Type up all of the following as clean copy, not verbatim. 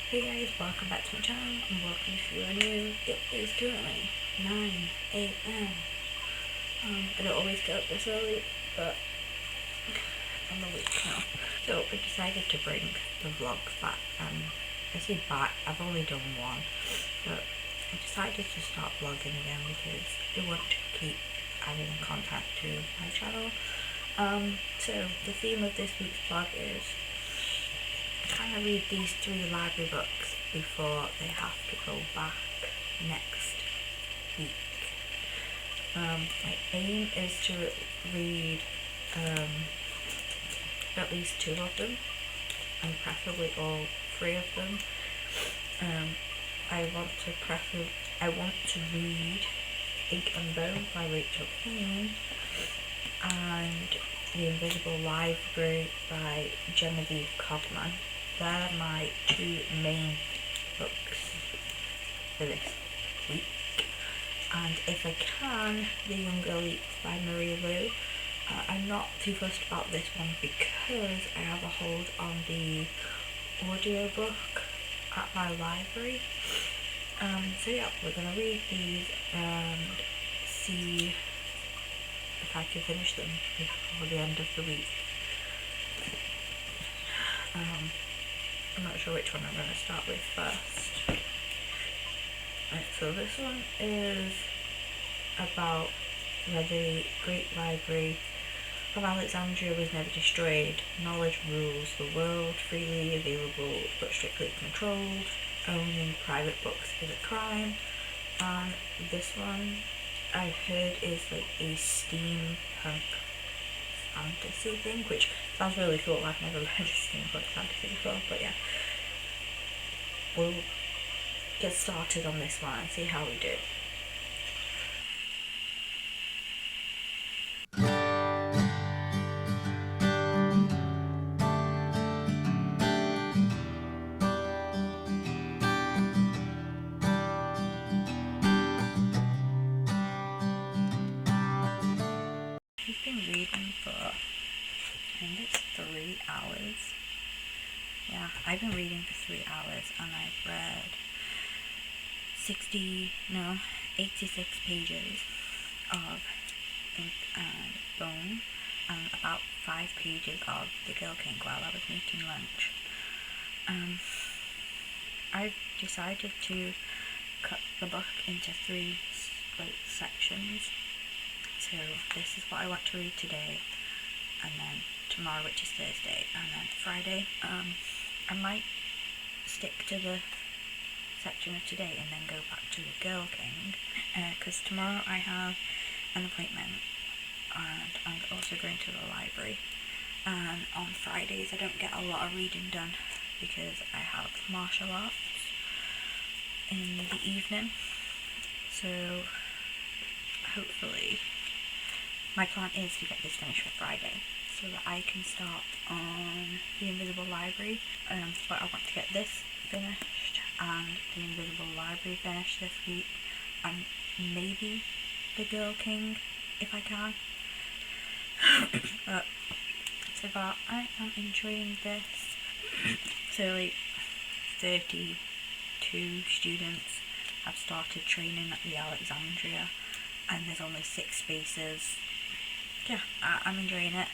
Hey guys, welcome back to my channel and welcome if you are new. It is currently 9 a.m. I don't always get up this early, but I'm awake now. So I decided to bring the vlogs back. I say back, I've only done one, but I decided to start vlogging again because I want to keep adding content to my channel. So the theme of this week's vlog is kind of read these 3 library books before they have to go back next week. My aim is to read at least 2 of them, and preferably all 3 of them. I want to read Ink and Bone by Rachel Caine and The Invisible Library by Genevieve Cogman. They're my 2 main books for this week. And if I can, The Young Elite by Marie Lu. I'm not too fussed about this one because I have a hold on the audiobook at my library. So yeah, we're going to read these and see if I can finish them before the end of the week. I'm not sure which one I'm going to start with first. Right, so this one is about whether the Great Library of Alexandria was never destroyed. Knowledge rules the world, freely available but strictly controlled. Owning private books is a crime. And this one I've heard is like a steampunk fantasy thing, which sounds really cool. I've never read a steampunk fantasy before, but yeah. We'll get started on this one and see how we do. We've been reading for, I think it's 3 hours. Yeah, I've been reading for 3 hours and I've read 86 pages of Ink and Bone and about 5 pages of The Girl King while I was making lunch. I've decided to cut the book into 3 sections. So this is what I want to read today, and then tomorrow, which is Thursday, and then Friday. I might stick to the section of today and then go back to The Girl King, because tomorrow I have an appointment and I'm also going to the library, and on Fridays I don't get a lot of reading done because I have martial arts in the evening. So hopefully my plan is to get this finished for Friday so that I can start on The Invisible Library. But I want to get this finished and The Invisible Library finished this week, and maybe The Girl King if I can. But so far I am enjoying this. So like 32 students have started training at the Alexandria, and there's only 6 spaces. Yeah, I'm enjoying it.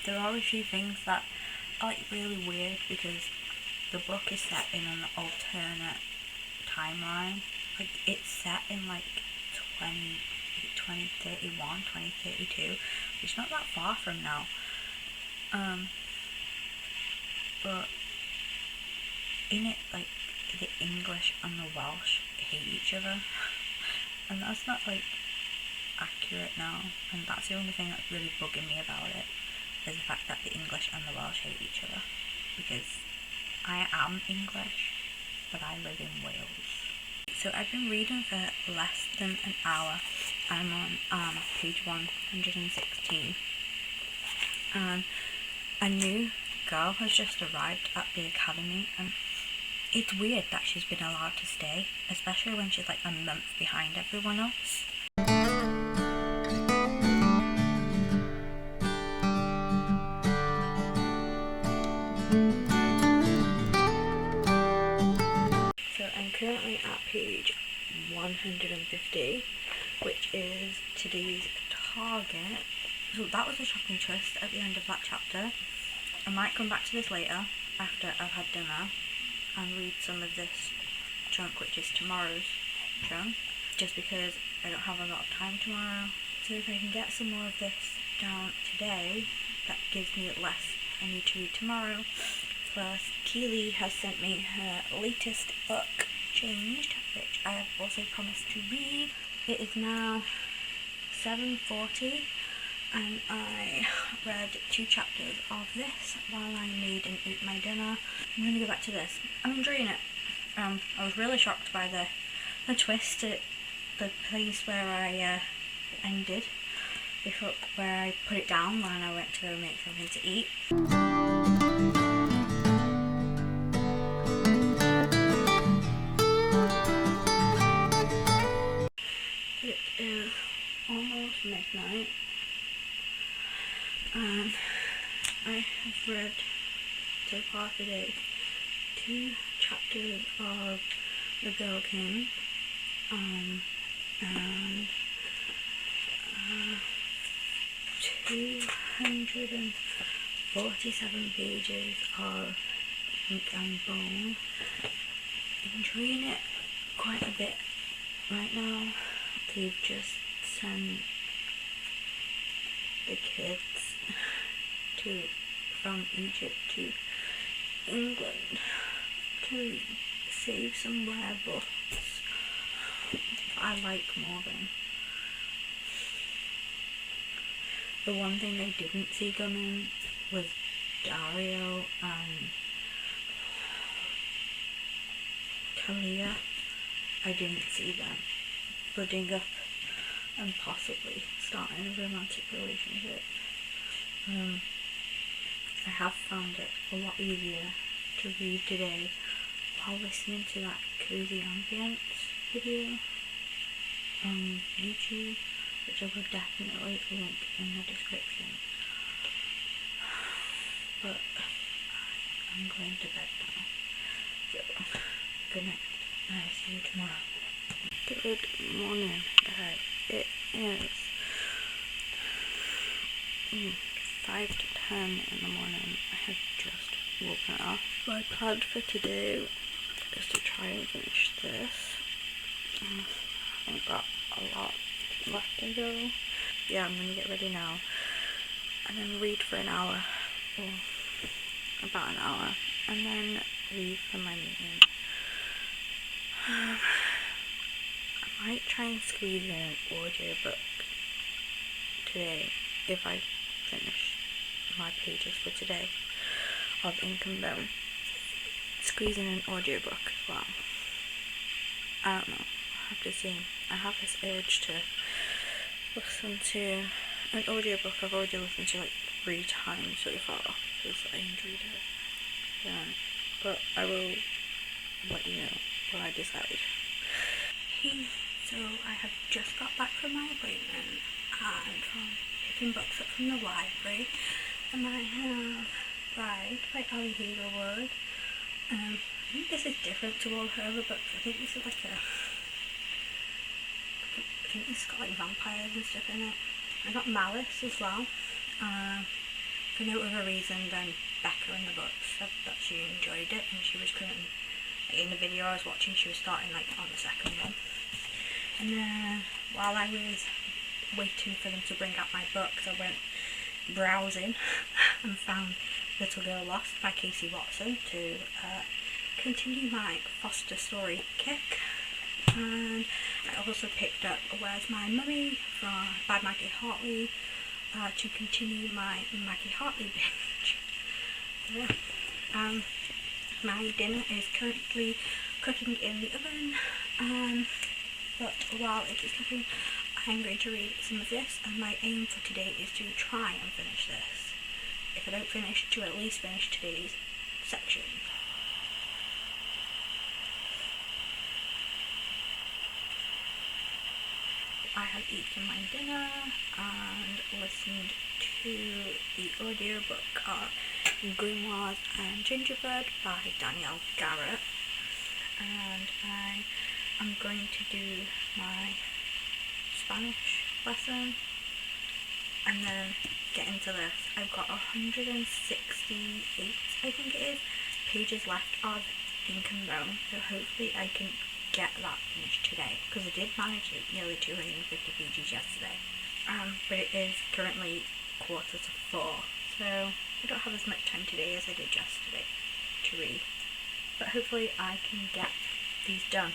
There are a few things that are like really weird because the book is set in an alternate timeline. Like it's set in like 2031, 2032, which is not that far from now. But in it, like the English and the Welsh hate each other, and that's not like accurate now, and that's the only thing that's really bugging me about it, is the fact that the English and the Welsh hate each other, because I am English but I live in Wales. So I've been reading for less than an hour. I'm on page 116, and a new girl has just arrived at the academy, and it's weird that she's been allowed to stay, especially when she's like a month behind everyone else. 150, which is today's target. So that was a shocking twist at the end of that chapter. I might come back to this later after I've had dinner and read some of this chunk, which is tomorrow's chunk, just because I don't have a lot of time tomorrow. So if I can get some more of this down today, that gives me less I need to read tomorrow. Plus, Keely has sent me her latest book, Changed, which I have also promised to read. It is now 7:40 and I read 2 chapters of this while I made and ate my dinner. I'm going to go back to this. I'm enjoying it. I was really shocked by the twist at the place where I ended, before where I put it down when I went to go make something to eat. It is almost midnight and I have read so far today 2 chapters of The Girl Caine and 247 pages of Ink and Bone. Enjoying it quite a bit right now. They've just sent the kids from Egypt to England to save some rare books I like more than. The one thing I didn't see coming was Dario and Kalia. I didn't see them budding up and possibly starting a romantic relationship. I have found it a lot easier to read today while listening to that cozy ambience video on YouTube, which I will definitely link in the description. But I'm going to bed now. So, good night. I'll see you tomorrow. Good morning, guys. It is 5 to 10 in the morning. I have just woken up. My plan for today is to try and finish this. I've got a lot left to go. Yeah, I'm gonna get ready now and then read for an hour, or about an hour, and then leave for my meeting. I might try and squeeze in an audiobook today if I finish my pages for today of Ink and Bone. Squeeze in an audiobook as well. I don't know. I have to see. I have this urge to listen to an audiobook I've already listened to like 3 times so far because I enjoyed it. Yeah. But I will let you know what I decide. Hey, so I have just got back from my appointment and from picking books up from the library, and I have Bride by Ali Hazelwood. I think this is different to all her other books. I think this is like I think it's got like vampires and stuff in it. I got Malice as well. For no other reason than Becca in the book said that she enjoyed it, and she was currently, like, in the video I was watching, she was starting like on the second one. And then while I was waiting for them to bring out my books, I went browsing and found Little Girl Lost by Casey Watson to continue my Foster story kick. And I also picked up Where's My Mummy by Maggie Hartley to continue my Maggie Hartley binge. Yeah. My dinner is currently cooking in the oven, but while it is cooking I'm going to read some of this, and my aim for today is to try and finish this. If I don't finish, to at least finish today's section. I have eaten my dinner and listened to the audiobook of Grimoires and Gingerbread by Danielle Garrett, and I I'm going to do my Spanish lesson and then get into this. I've got 168, I think it is, pages left of Ink and Bone, so hopefully I can get that finished today, because I did manage nearly 250 pages yesterday. But it is currently 3:45, so I don't have as much time today as I did yesterday to read. But hopefully I can get these done.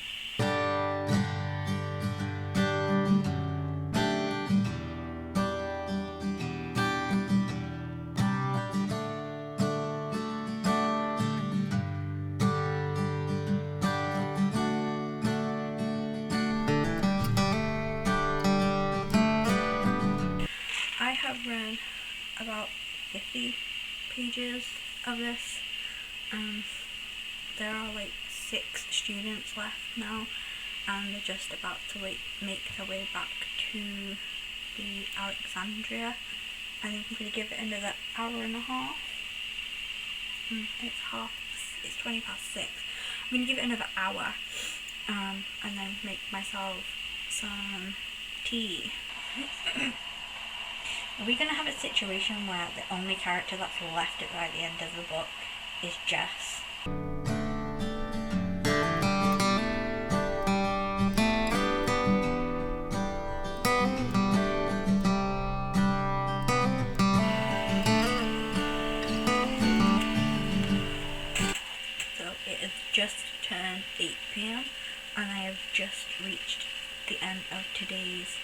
I have read about 50 pages of this. There are like 6 students left now, and they're just about to make their way back to the Alexandria. I think I'm going to give it another hour and a half. It's 20 past 6. I'm going to give it another hour, and then make myself some tea. Are we going to have a situation where the only character that's left at the end of the book is Jess? So it has just turned 8 PM and I have just reached the end of today's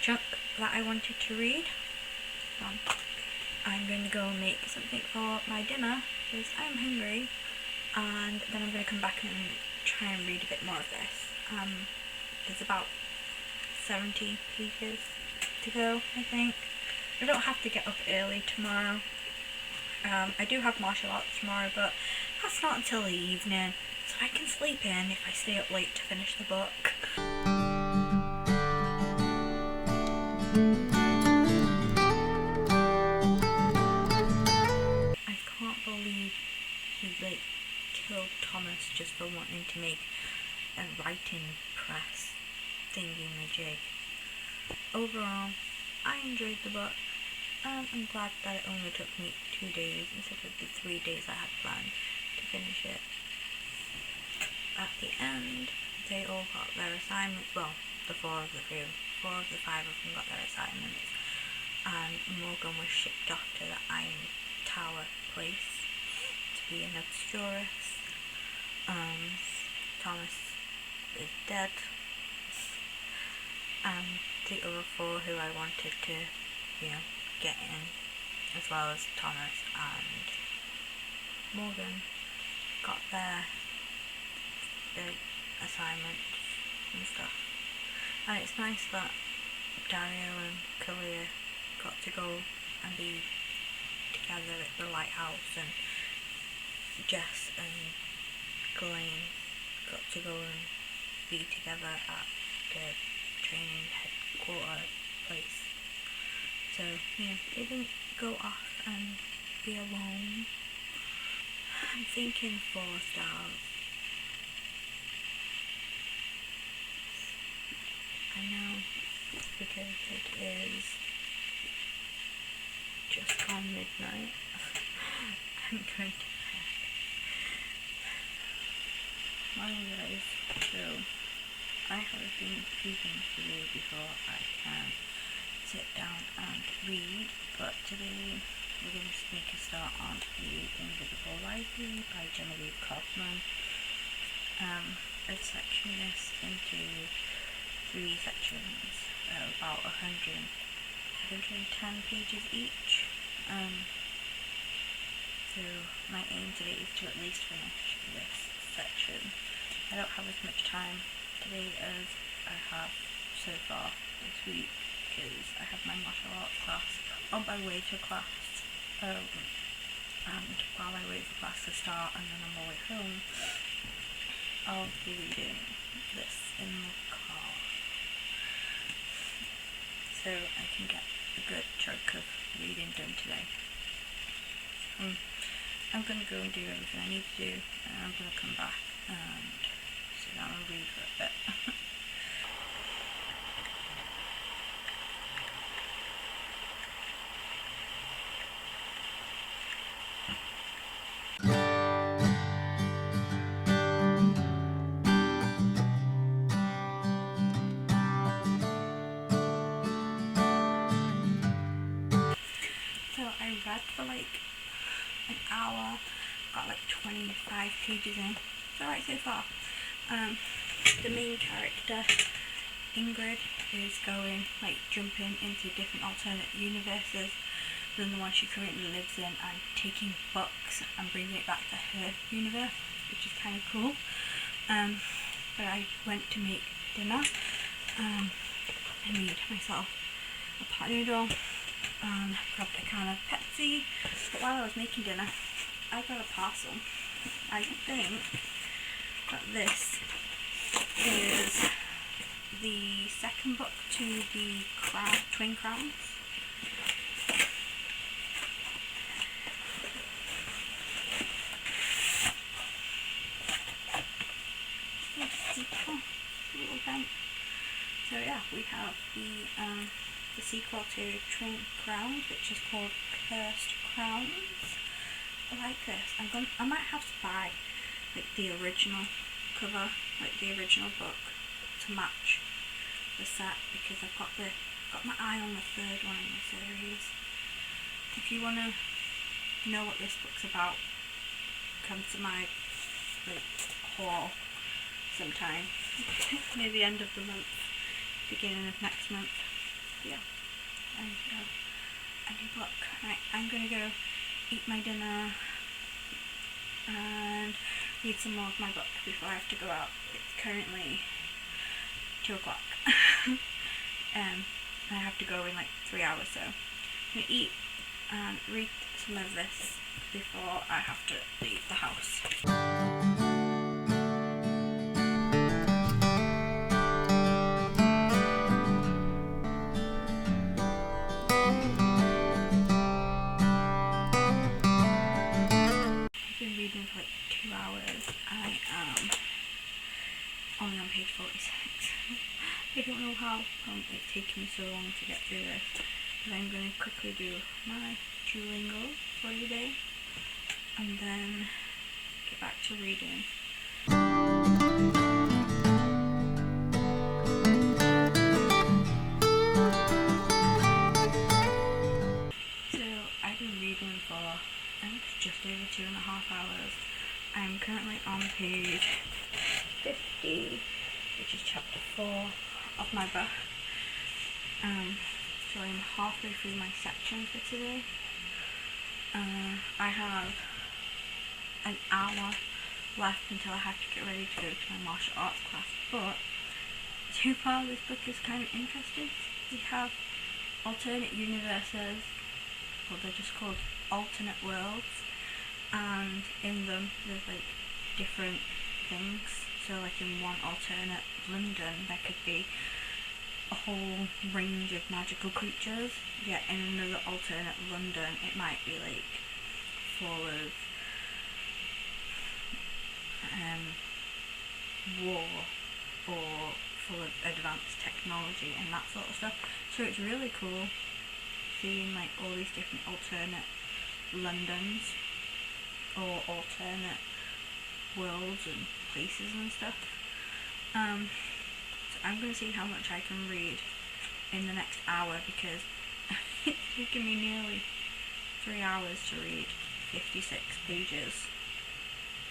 chunk that I wanted to read. I'm going to go make something for my dinner because I'm hungry, and then I'm going to come back and try and read a bit more of this. There's about 70 pages to go, I think. I don't have to get up early tomorrow. I do have martial arts tomorrow, but that's not until the evening, so I can sleep in if I stay up late to finish the book. I can't believe he killed Thomas just for wanting to make a writing press thingy-majig. Overall, I enjoyed the book. I'm glad that it only took me 2 days instead of the 3 days I had planned to finish it. At the end, they all got their assignments. Well, the 4 of the 5 of them got their assignments, and Morgan was shipped off to the Iron Tower place to be an obscurus. Thomas is dead, and the other 4 who I wanted to, get in, as well as Thomas and Morgan, got their assignments and stuff. And it's nice that Dario and Kalia got to go and be together at the lighthouse, and Jess and Caine got to go and be together at the training headquarter place. So, they didn't go off and be alone. I'm thinking 4 stars. I know, because it is just gone midnight. I'm going to bed. My guys, so I have a few things to do before I can sit down and read, but today we're going to make a start on The Invisible Library by Genevieve Cogman. I've sectioned this into 3 sections, about 110 pages each. So my aim today is to at least finish this section. I don't have as much time today as I have so far this week, because I have my martial arts class on my way to class, and while I wait for class to start and then on my way home, I'll be reading this in the car, so I can get a good chunk of reading done today. I'm going to go and do everything I need to do, and I'm going to come back and sit sit down and read for a bit. So I read for like an hour, got like 25 pages in. It's alright so far. The main character, Ingrid, is going, like, jumping into different alternate universes than the one she currently lives in, and taking books and bringing it back to her universe, which is kind of cool. But I went to make dinner. I made myself a pot noodle, grabbed a can of Pepsi, but while I was making dinner, I got a parcel. I think that this is the second book to the Twin Crowns. Little vent. So yeah, we have the sequel to Twin Crowns, which is called Cursed Crowns. I like this. I might have to buy like the original cover, like the original book, to match the set, because I've got my eye on the third one in the series. If you want to know what this book's about, come to my like haul sometime near the end of the month, beginning of next month. Yeah, there you go. A new book. Right, I'm gonna go eat my dinner and read some more of my book before I have to go out. It's currently 2 o'clock. I have to go in like 3 hours, so I'm gonna eat and read some of this before I have to leave the house. Reading for like 2 hours. I am only on page 46. I don't know how it's taken me so long to get through this, but I'm going to quickly do my Duolingo for the day and then get back to reading. So I've been reading for I think just over 2.5 hours. I'm currently on page 50, which is chapter 4 of my book. So I'm halfway through my section for today. I have an hour left until I have to get ready to go to my martial arts class, but so far this book is kind of interesting. We have alternate universes, well, they're just called alternate worlds, and in them there's like different things. So like in one alternate London there could be a whole range of magical creatures, yet in another alternate London it might be like full of war or full of advanced technology and that sort of stuff. So it's really cool seeing like all these different alternate Londons or alternate worlds and places and stuff. So I'm going to see how much I can read in the next hour, because it's taken me nearly 3 hours to read 56 pages,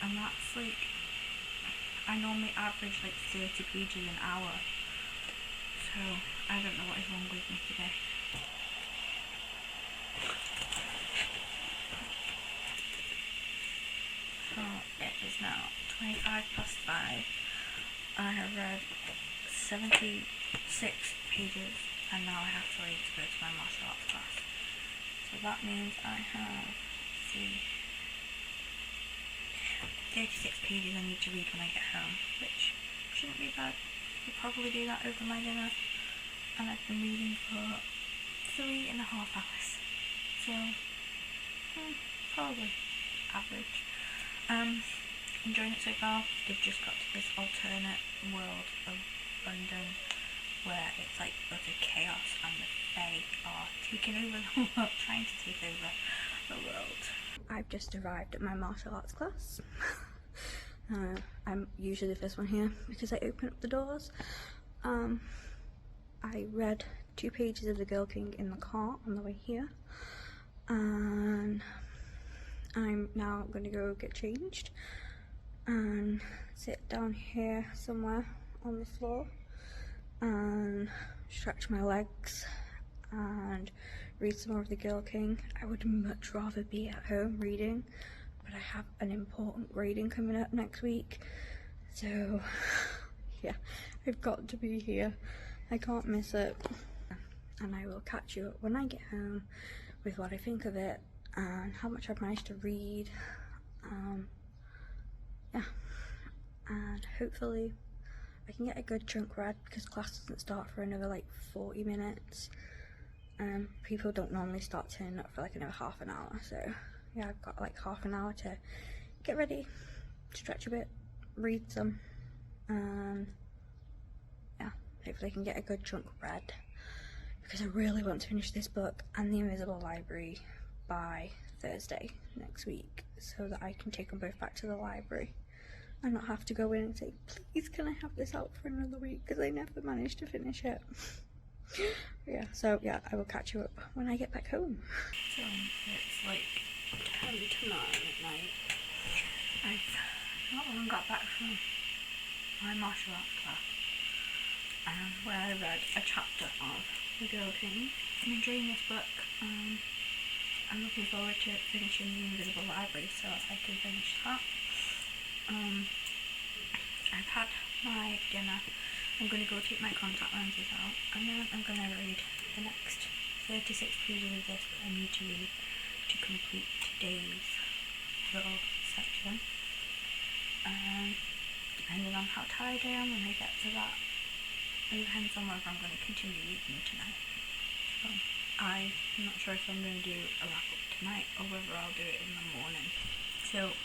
and that's like, I normally average like 30 pages an hour, so I don't know what is wrong with me today. So it is now 5:25. I have read 76 pages, and now I have to leave to go to my martial arts class. So that means I have, let's see, 36 pages I need to read when I get home, which shouldn't be bad. I'll probably do that over my dinner, and I've been reading for 3.5 hours, so probably average. enjoying it so far. They've just got to this alternate world of London where it's like utter chaos and the Fae are taking over the world, trying to take over the world. I've just arrived at my martial arts class. I'm usually the first one here because I open up the doors. I read 2 pages of The Girl King in the car on the way here, and I'm now going to go get changed and sit down here somewhere on the floor and stretch my legs and read some more of The Girl King. I would much rather be at home reading, but I have an important grading coming up next week, so yeah, I've got to be here. I can't miss it. And I will catch you up when I get home with what I think of it and how much I've managed to read. Yeah, and hopefully I can get a good chunk read because class doesn't start for another like 40 minutes. People don't normally start turning up for like another half an hour, so yeah, I've got like half an hour to get ready, stretch a bit, read some, and yeah, hopefully I can get a good chunk read because I really want to finish this book and The Invisible Library by Thursday next week so that I can take them both back to the library and not have to go in and say, please can I have this out for another week because I never managed to finish it. Yeah, so yeah, I will catch you up when I get back home. So it's like 10 to 9 at night. I've not long got back from my martial arts class where I read a chapter of The Girl King. I'm enjoying this book. I'm looking forward to finishing The Invisible Library so I can finish that. I've had my dinner. I'm going to go take my contact lenses out and then I'm going to read the next 36 pages of this that I need to read to complete today's little section. Depending on how tired I am when I get to that, it depends on whether I'm going to continue reading tonight. So I'm not sure if I'm going to do a wrap up tonight or whether I'll do it in the morning. So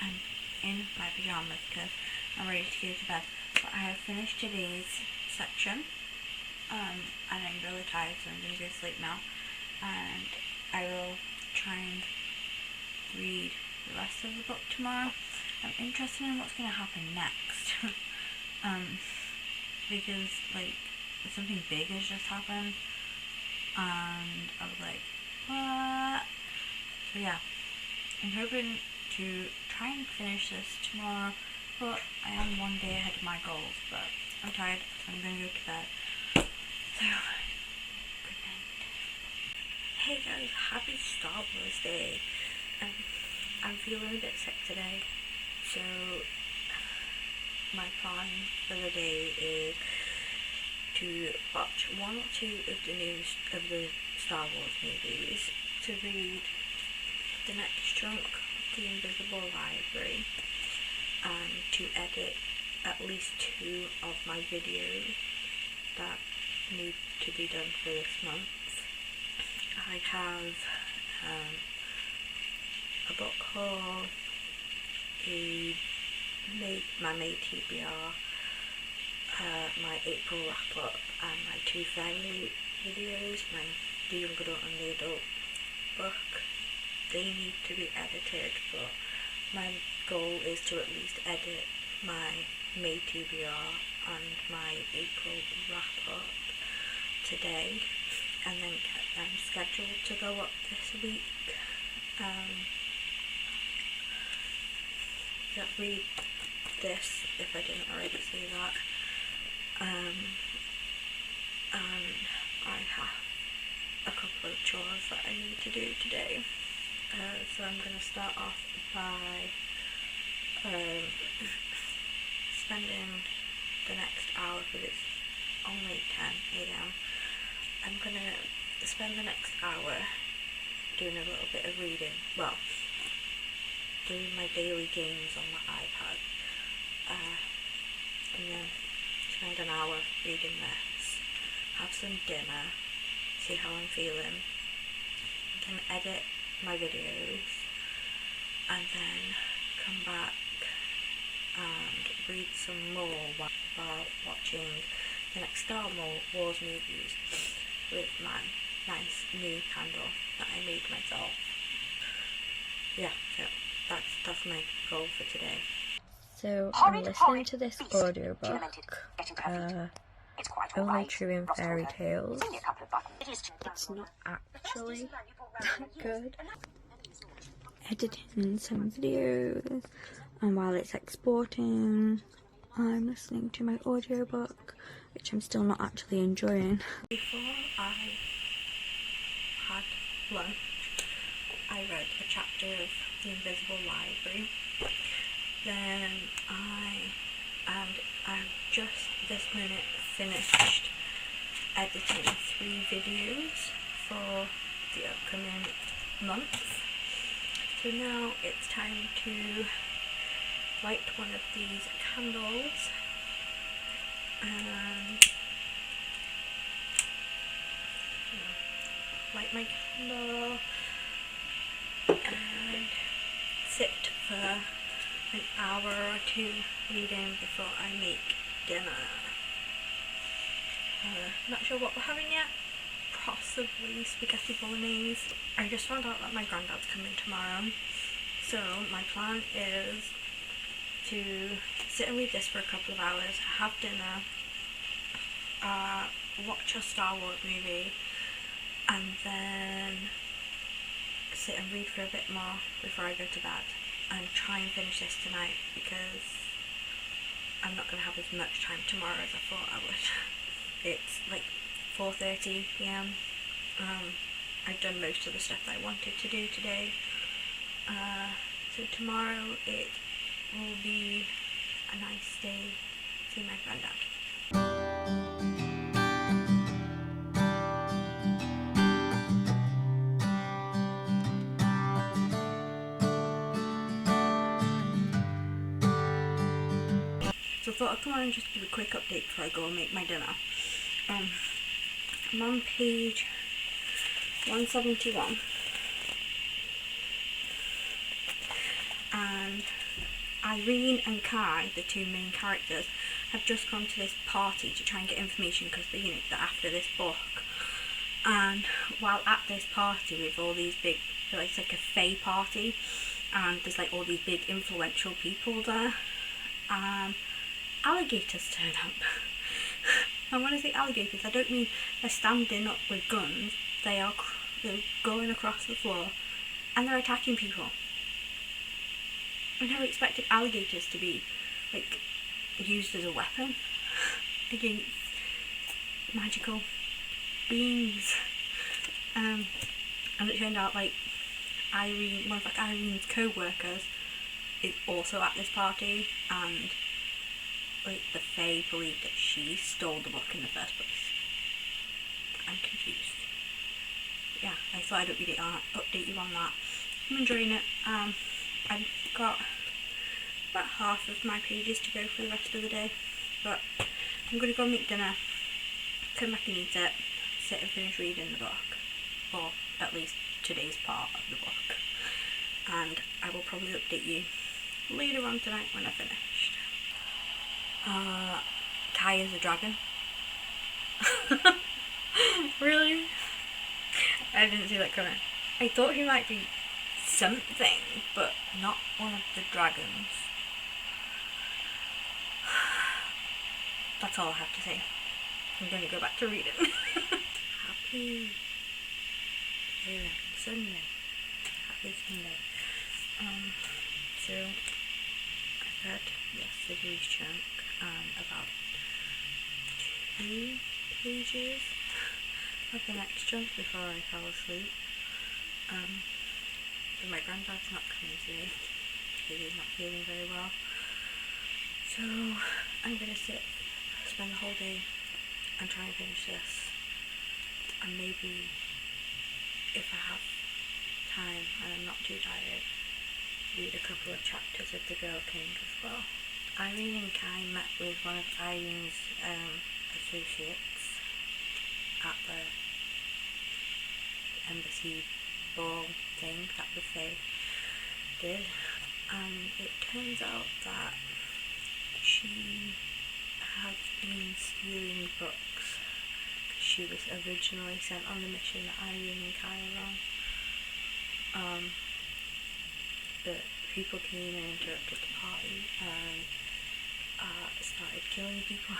I'm in my pyjamas because I'm ready to go to bed. But I have finished today's section and I'm really tired, so I'm going to go to sleep now, and I will try and read the rest of the book tomorrow. I'm interested in what's going to happen next because like something big has just happened and I was like, what? So yeah, I'm hoping to try and finish this tomorrow, but I am one day ahead of my goals, but I'm tired, so I'm going to go to bed. So, good night. Hey guys, happy Star Wars Day. I'm feeling a bit sick today, so my plan for the day is to watch 1 or 2 of the Star Wars movies, to read the next chunk of The Invisible Library, and to edit at least 2 of my videos that need to be done for this month. I have a book haul, my May TBR, my April wrap up, and my 2 family videos, the young adult and the adult book. They need to be edited, but my goal is to at least edit my May TBR and my April wrap up today and then get them scheduled to go up this week. Read this if I didn't already say that. And I have a couple of chores that I need to do today. So I'm going to start off by spending the next hour, because it's only 10 AM. I'm going to spend the next hour doing a little bit of reading. Well, doing my daily games on my iPad. And then spend an hour reading this. Have some dinner. See how I'm feeling. Then edit my videos. And then come back read some more while watching the next Star Wars movies with my nice new candle that I made myself. Yeah, so that's my goal for today. So I'm listening to this audiobook, Only True in Fairy Tales. It's not actually that good. Editing some videos, and while it's exporting, I'm listening to my audiobook, which I'm still not actually enjoying. Before I had lunch, I read a chapter of The Invisible Library. Then I've just this minute finished editing 3 videos for the upcoming month. So now it's time to light one of these candles and light my candle and sit for an hour or 2 reading before I make dinner. Not sure what we're having yet. Possibly spaghetti bolognese. I just found out that my granddad's coming tomorrow, so my plan is to sit and read this for a couple of hours, have dinner, watch a Star Wars movie, and then sit and read for a bit more before I go to bed, and try and finish this tonight because I'm not going to have as much time tomorrow as I thought I would. It's like 4:30 PM. I've done most of the stuff that I wanted to do today. So tomorrow it will be a nice day to see my granddad. So I thought I'd come on and just give a quick update before I go and make my dinner. I'm on page 171, and Irene and Kai, the 2 main characters, have just gone to this party to try and get information because they're after this book. And while at this party with all these big, it's like a fae party, and there's like all these big influential people there, alligators turn up. And when I say alligators, I don't mean they're standing up with guns. They're going across the floor and they're attacking people. I never expected alligators to be like used as a weapon against magical beings. And it turned out like one of Irene's co-workers is also at this party, and like the Fae believe that she stole the book in the first place. I'm confused. Yeah, I thought I'd update you on that. I'm enjoying it. I've got about half of my pages to go for the rest of the day, but I'm going to go make dinner, come back and eat it, sit and finish reading the book, or at least today's part of the book, and I will probably update you later on tonight when I've finished. Kai is a dragon. Really? I didn't see that coming. I thought he might be something, but not one of the dragons. That's all I have to say. I'm going to go back to reading. Happy Sunday. Happy Sunday. So I read yesterday's chunk, about 2 pages of the next chunk before I fell asleep. But my granddad's not coming today because he's not feeling very well. So I'm going to spend the whole day and try and finish this. And maybe if I have time and I'm not too tired, read a couple of chapters of The Girl King as well. Irene and Kai met with one of Irene's associates at the embassy ball thing that the Fae did, and it turns out that she stealing books. She was originally sent on the mission that Irene and Caine were on. But people came and interrupted the party and started killing people.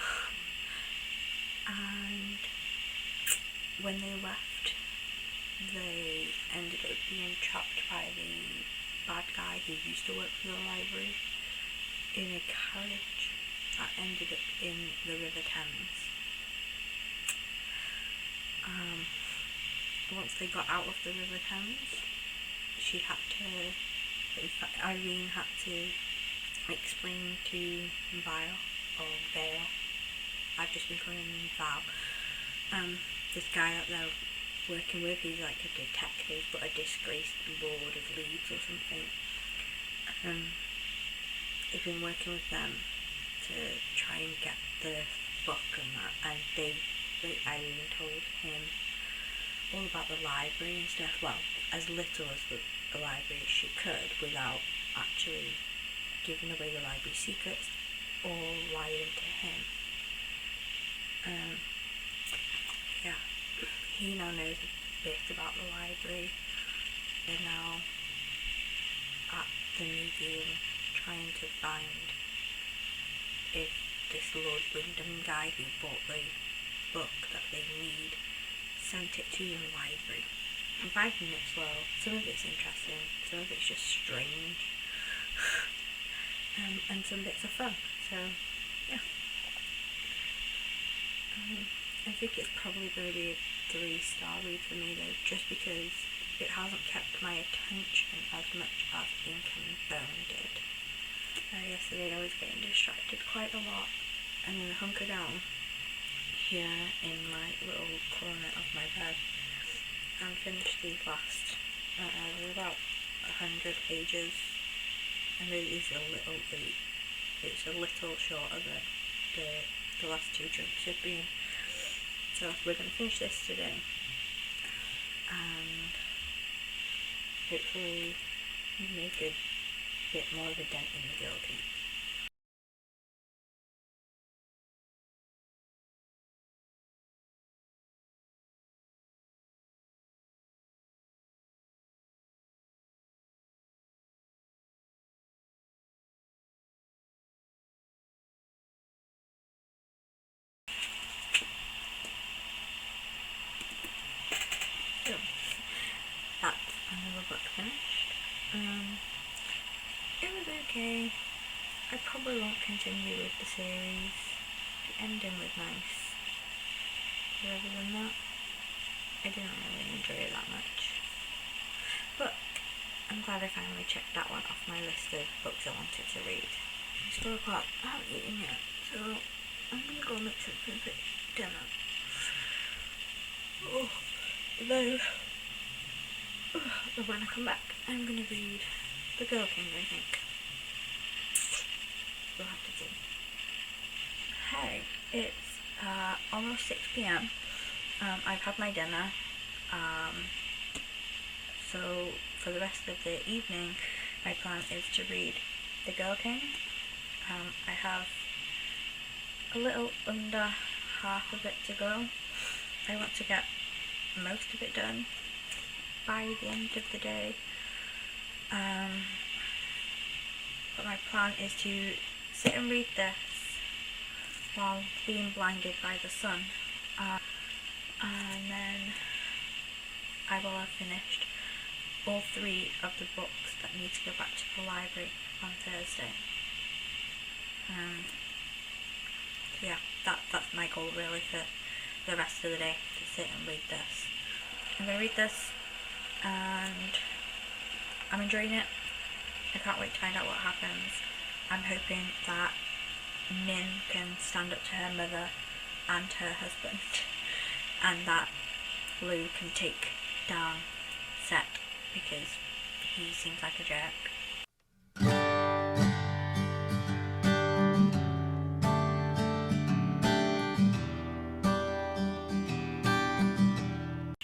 And when they left, they ended up being trapped by the bad guy who used to work for the library in a carriage that ended up in the River Thames. Once they got out of the River Thames, Irene had to explain to Vale, I've just been calling him Val, this guy that they're working with, he's like a detective but a disgraced Lord of Leeds or something. They've been working with them to try and get the book and that, and Irene told him all about the library and stuff, well, as little as the library as she could without actually giving away the library secrets or lying to him. He now knows a bit about the library. They're now at the museum trying to find if this Lord Wyndham guy who bought the book that they need sent it to the library. I'm finding it slow. Some of it's interesting, some of it's just strange, and some bits are fun. So yeah, I think it's probably going to be a 3-star read for me though, just because it hasn't kept my attention as much as Ink and Bone did. Yesterday I was getting distracted quite a lot, and then I hunker down here in my little corner of my bed and finished these last, about 100 pages, and it is a little late. It's a little shorter than the last 2 chunks have been. So we're going to finish this today and hopefully make a bit more of a dent in the Girl King. So that's another book finished. It was okay. I probably won't continue with the series. The ending was nice. But other than that, I didn't really enjoy it that much. But I'm glad I finally checked that one off my list of books I wanted to read. It's 4 o'clock. I haven't eaten yet, so I'm gonna go make something for dinner. Then when I come back, I'm gonna read The Girl King, I think. We'll have to see. Hey, it's almost 6 p.m. I've had my dinner. So for the rest of the evening, my plan is to read The Girl King. I have a little under half of it to go. I want to get most of it done by the end of the day. But my plan is to sit and read this while being blinded by the sun. And then I will have finished all 3 of the books that need to go back to the library on Thursday. So yeah, that's my goal really for the rest of the day, to sit and read this. I'm going to read this and I'm enjoying it. I can't wait to find out what happens. I'm hoping that Min can stand up to her mother and her husband, and that Lou can take down Set, because he seems like a jerk.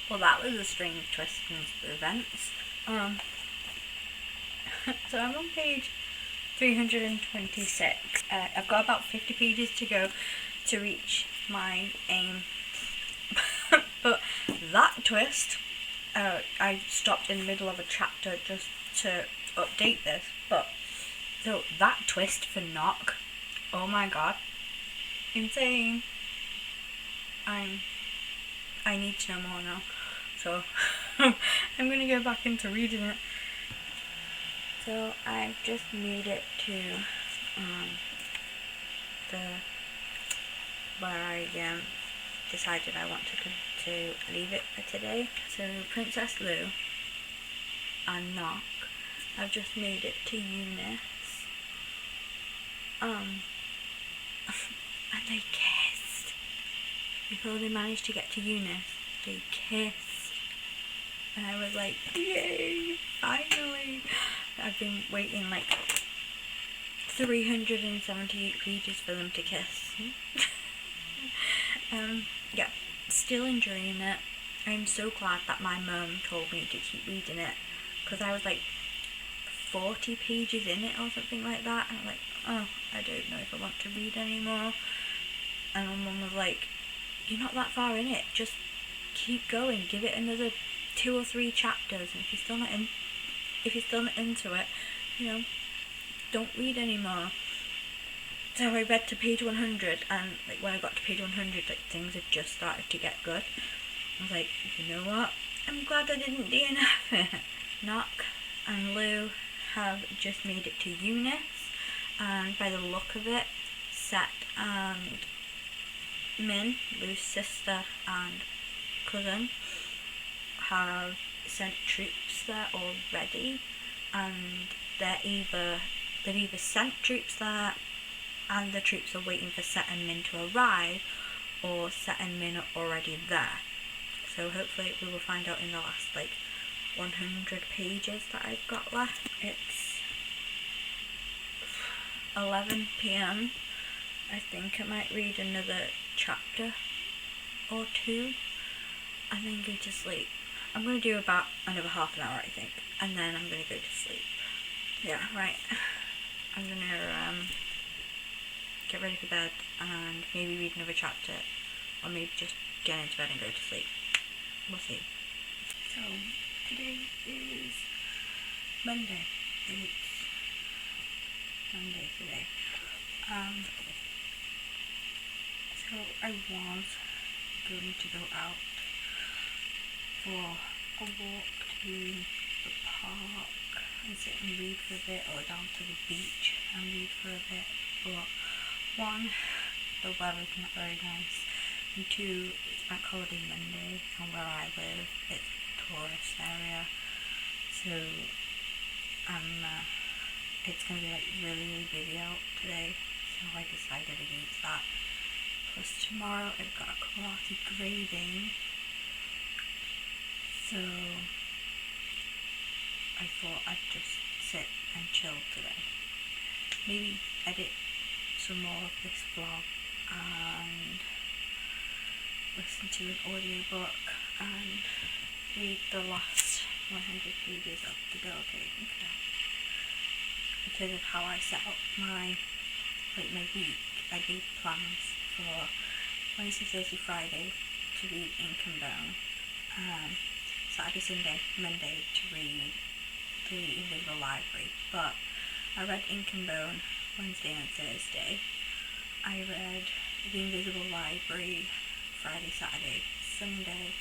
Well, that was a strange twist in the events. So I'm on page 326. I've got about 50 pages to go to reach my aim. But that twist, I stopped in the middle of a chapter just to update this, but so that twist for Knock, oh my god, insane. I need to know more now, so I'm gonna go back into reading it. So I've just made it to where I decided I want to leave it for today. So Princess Lou and Knock, I've just made it to Eunice. And they kissed. Before they managed to get to Eunice, they kissed. And I was like, yay, finally. I've been waiting like 378 pages for them to kiss. Yeah, still enjoying it. I'm so glad that my mum told me to keep reading it, because I was like 40 pages in it or something like that, and I'm like, oh, I don't know if I want to read anymore. And my mum was like, you're not that far in it, just keep going, give it another 2 or 3 chapters, and if you're still not into it, you know, don't read anymore. So I read to page 100, and like when I got to page 100, like things had just started to get good. I was like, you know what, I'm glad I didn't DNF it. Knock and Lou have just made it to Eunice, and by the look of it, Set and Min, Lou's sister and cousin, have sent troops there already, and they've either sent troops there and the troops are waiting for Set and Min to arrive, or Set and Min are already there. So hopefully we will find out in the last like 100 pages that I've got left. It's 11 PM. I think I might read another chapter or 2 and then go to sleep. I'm going to do about another half an hour, I think, and then I'm going to go to sleep. Yeah, right. I'm going to get ready for bed and maybe read another chapter, or maybe just get into bed and go to sleep. We'll see. So today is Monday. It's Monday today. So I was going to go out for a walk to the park and sit and read for a bit, or down to the beach and read for a bit, but 1, the weather's not very nice, and 2, it's Bank Holiday Monday, and where I live, it's a tourist area, so it's going to be like really busy out today, so I decided against that. Plus tomorrow I've got a karate grading, so I thought I'd just sit and chill today. Maybe edit some more of this vlog and listen to an audiobook and read the last 100 pages of The Girl Caine, because of how I set up my week. I made plans for Wednesday, Thursday, Friday to read Ink and Bone, Saturday, Sunday, Monday to read The Invisible Library, but I read Ink and Bone Wednesday and Thursday. I read The Invisible Library Friday, Saturday, Sunday,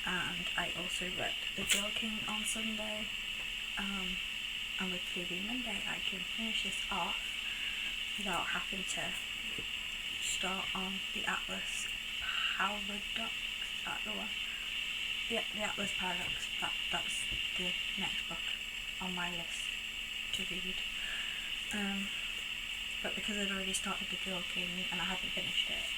and I also read The Girl Caine on Sunday, and with today being Monday, I can finish this off without having to start on the Atlas Paradox. Is that the one? Yeah, the Atlas Paradox. That's the next book on my list to read. But because I'd already started The Girl Caine and I hadn't finished it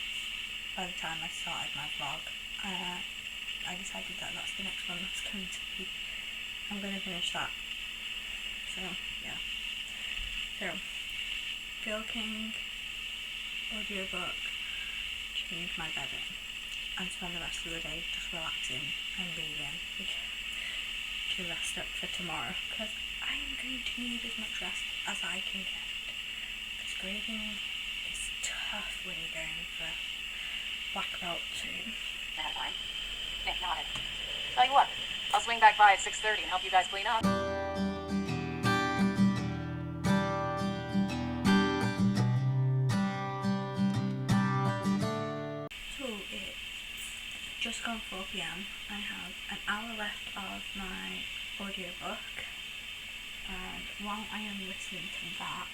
by the time I started my vlog, I decided that that's the next one that's going to be. I'm going to finish that. So, yeah. So, Girl Caine audiobook, change my bedding, and spend the rest of the day just relaxing and reading to rest up for tomorrow, because I am going to need as much rest as I can get, because grading is tough when you're going for black belt soon. Ahead of time. Nick nodded. Tell you what, I'll swing back by at 6:30 and help you guys clean up. So it's just gone 4 p.m. I have an hour left of my audiobook, and while I am listening to that,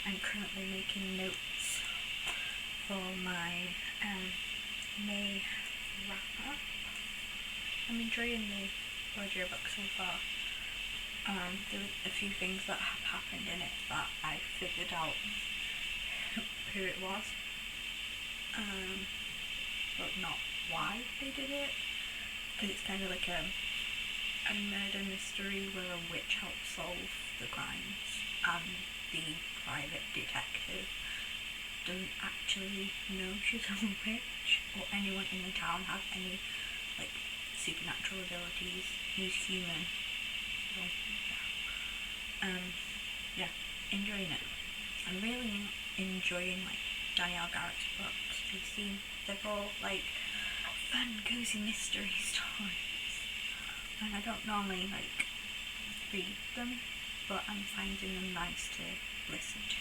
I'm currently making notes for my May wrap-up. I'm enjoying the audiobook so far. There were a few things that have happened in it that I figured out who it was, but not why they did it, because it's kind of like a murder mystery where a witch helps solve the crimes and the private detective doesn't actually know she's a witch, or anyone in the town has any like supernatural abilities. He's human. So, yeah, enjoying it. I'm really enjoying like Danielle Garrett's books. They're all like fun, cozy mystery stories, and I don't normally like read them, but I'm finding them nice to listen to.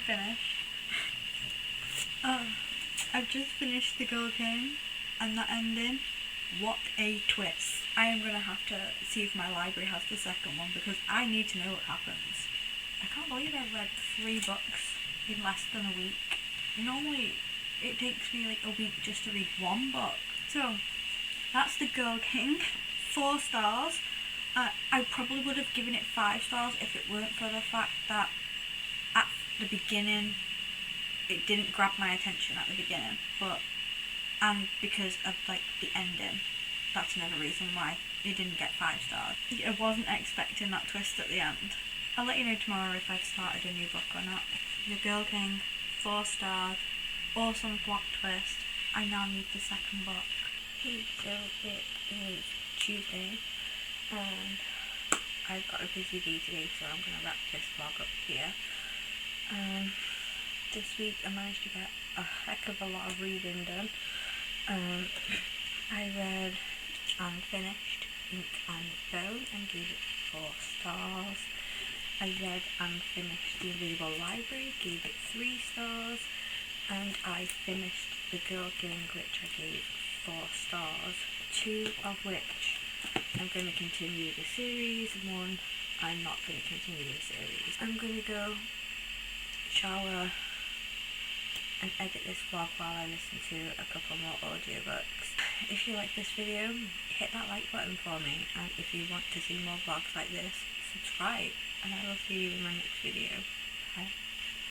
Finished. I've just finished The Girl Caine, and that ending, what a twist. I am going to have to see if my library has the second one, because I need to know what happens. I can't believe I've read 3 books in less than a week. Normally it takes me like a week just to read 1 book. So that's The Girl Caine, 4 stars. I probably would have given it 5 stars if it weren't for the fact that at the beginning it didn't grab my attention at the beginning, and because of like the ending, that's another reason why it didn't get 5 stars. I wasn't expecting that twist at the end. I'll let you know tomorrow if I've started a new book or not. The Girl Caine, 4 stars, awesome plot twist. I now need the second book. Hey, so it is Tuesday and I've got a busy day today, so I'm going to wrap this vlog up here. This week I managed to get a heck of a lot of reading done. I read and finished Ink and Bone and gave it 4 stars. I read and finished The Invisible Library, gave it 3 stars. And I finished The Girl Caine, which I gave 4 stars, 2 of which I'm going to continue the series. One, I'm not going to continue the series. I'm going to go shower and edit this vlog while I listen to a couple more audiobooks. If you like this video, hit that like button for me, and if you want to see more vlogs like this, subscribe, and I will see you in my next video. Bye.